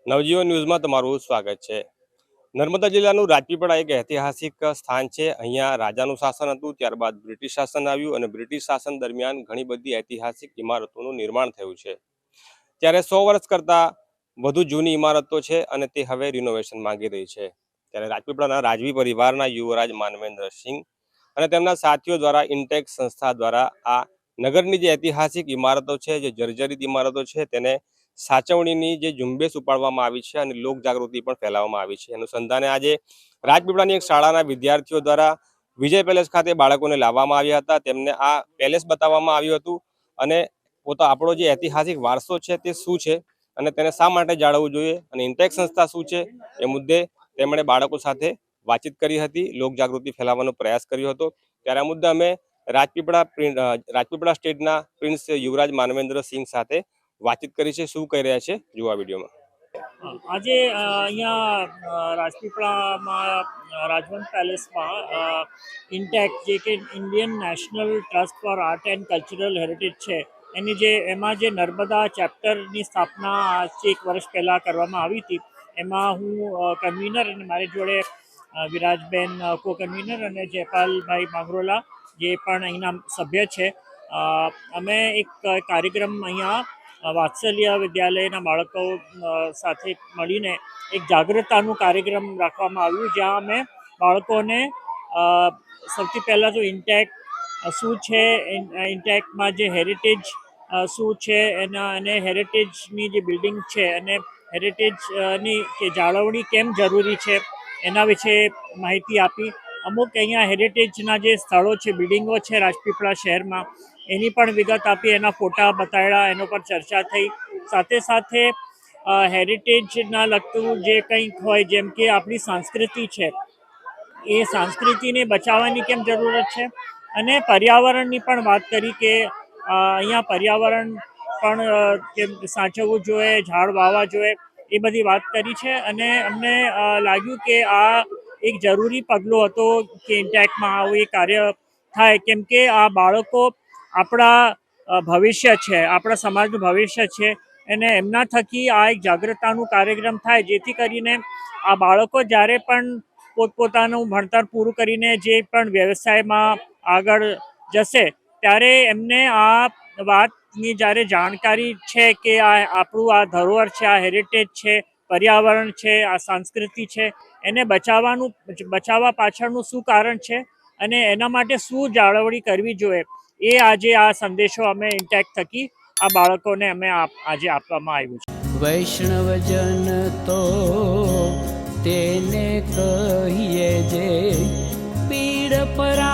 નવજીવન ન્યૂઝમાં તમારું સ્વાગત છે। નર્મદા જિલ્લાનું રાજપીપળા એક ઐતિહાસિક સ્થાન છે। અહીંયા રાજાનું શાસન હતું, ત્યારબાદ બ્રિટિશ શાસન આવ્યું અને બ્રિટિશ શાસન દરમિયાન ઘણી બધી ઐતિહાસિક ઇમારતોનું નિર્માણ થયું છે। ત્યારે 100 વર્ષ કરતાં વધુ જૂની ઇમારતો છે અને તે હવે રિનોવેશન માંગી રહી છે। ત્યારે રાજપીપળાના રાજવી પરિવારના યુવરાજ માનવેન્દ્રસિંહ અને તેમના સાથીઓ દ્વારા ઇન્ટેક સંસ્થા દ્વારા આ નગરની જે ઐતિહાસિક ઇમારતો છે, જે જર્જરિત ઇમારતો છે, તેને સાચવણીની જે ઝુંબેશ ઉપાડવામાં આવી છે અને લોક જાગૃતિ પણ ફેલાવવામાં આવી છે। અનુસંધાને આજે રાજપીપળાની એક શાળાના વિદ્યાર્થીઓ દ્વારા વિજય પેલેસ ખાતે બાળકોને લાવવામાં આવ્યા હતા। તેમને આ પેલેસ બતાવવામાં આવ્યું હતું અને આપણો જે ઐતિહાસિક વારસો છે તે શું છે અને તેને શા માટે જાળવવું જોઈએ અને ઇન્ટેક સંસ્થા શું છે એ મુદ્દે તેમણે બાળકો સાથે વાતચીત કરી હતી, લોક જાગૃતિ ફેલાવવાનો પ્રયાસ કર્યો હતો। ત્યારે આ મુદ્દે અમે રાજપીપળા સ્ટેટના પ્રિન્સ યુવરાજ માનવેન્દ્રસિંહ સાથે વાતચીત કરી છે। શું કહી રહ્યા છે જુઓ આ વિડીયોમાં। આજે અહીંયા રાજપીપળામાં રાજવંત પેલેસમાં ઇન્ટેક જે કે Indian National Trust for Art and Cultural Heritage છે એમાં જે નર્મદા ચેપ્ટરની સ્થાપના આજથી 1 વર્ષ પહેલાં કરવામાં આવી હતી। એમાં હું કન્વીનર અને મારી જોડે વિરાજબેન કો કન્વીનર અને જયપાલભાઈ માંગરોલા જે પણ અહીંના સભ્ય છે। અમે એક કાર્યક્રમ અહીંયા વાત્સલ્ય વિદ્યાલયના બાળકો સાથે મળીને એક જાગૃતતાનું કાર્યક્રમ રાખવામાં આવ્યું, જ્યાં અમે બાળકોને સૌથી પહેલાં તો ઇન્ટેક શું છે, ઇન્ટેકમાં જે હેરિટેજ શું છે અને હેરિટેજની જે બિલ્ડિંગ છે અને હેરિટેજની કે જાળવણી કેમ જરૂરી છે એના વિશે માહિતી આપી। અમુક અહીંયા હેરિટેજના જે સ્થળો છે, બિલ્ડિંગો છે રાજપીપળા શહેરમાં, એની પણ વિગત આપી, એના ફોટા બતાડ્યા, એનો પર ચર્ચા થઈ। સાથે સાથે હેરિટેજના લગતું જે કંઈક હોય, જેમ કે આપણી સંસ્કૃતિ છે, એ સંસ્કૃતિને બચાવવાની કેમ જરૂરત છે અને પર્યાવરણની પણ વાત કરી કે અહીંયા પર્યાવરણ પણ કેમ સાચવવું જોઈએ, ઝાડ વાવવા જોઈએ, એ બધી વાત કરી છે। અને અમને લાગ્યું કે આ એક જરૂરી પગલું હતો કે ઇન્ટેકમાં આવું એ કાર્ય થાય, કેમ કે આ બાળકો આપણા ભવિષ્ય છે, આપણા સમાજનું ભવિષ્ય છે અને એમના થકી આ એક જાગૃતતાનું કાર્યક્રમ થાય, જેથી કરીને આ બાળકો જ્યારે પણ પોતપોતાનું ભણતર પૂરું કરીને જે પણ વ્યવસાયમાં આગળ જશે ત્યારે એમને આ વાતની જ્યારે જાણકારી છે કે આ આપણું આ ધરોહર છે, આ હેરિટેજ છે, પર્યાવરણ છે, આ સંસ્કૃતિ છે, એને બચાવવા પાછળનું શું કારણ છે અને એના માટે શું જાળવણી કરવી જોઈએ, એ આજે આ સંદેશો અમે ઇન્ટેક થકી આ બાળકોને અમે આજે આપવામાં આવ્યું છે। વૈષ્ણવજન તો તેને કહીએ જે પીડ પરા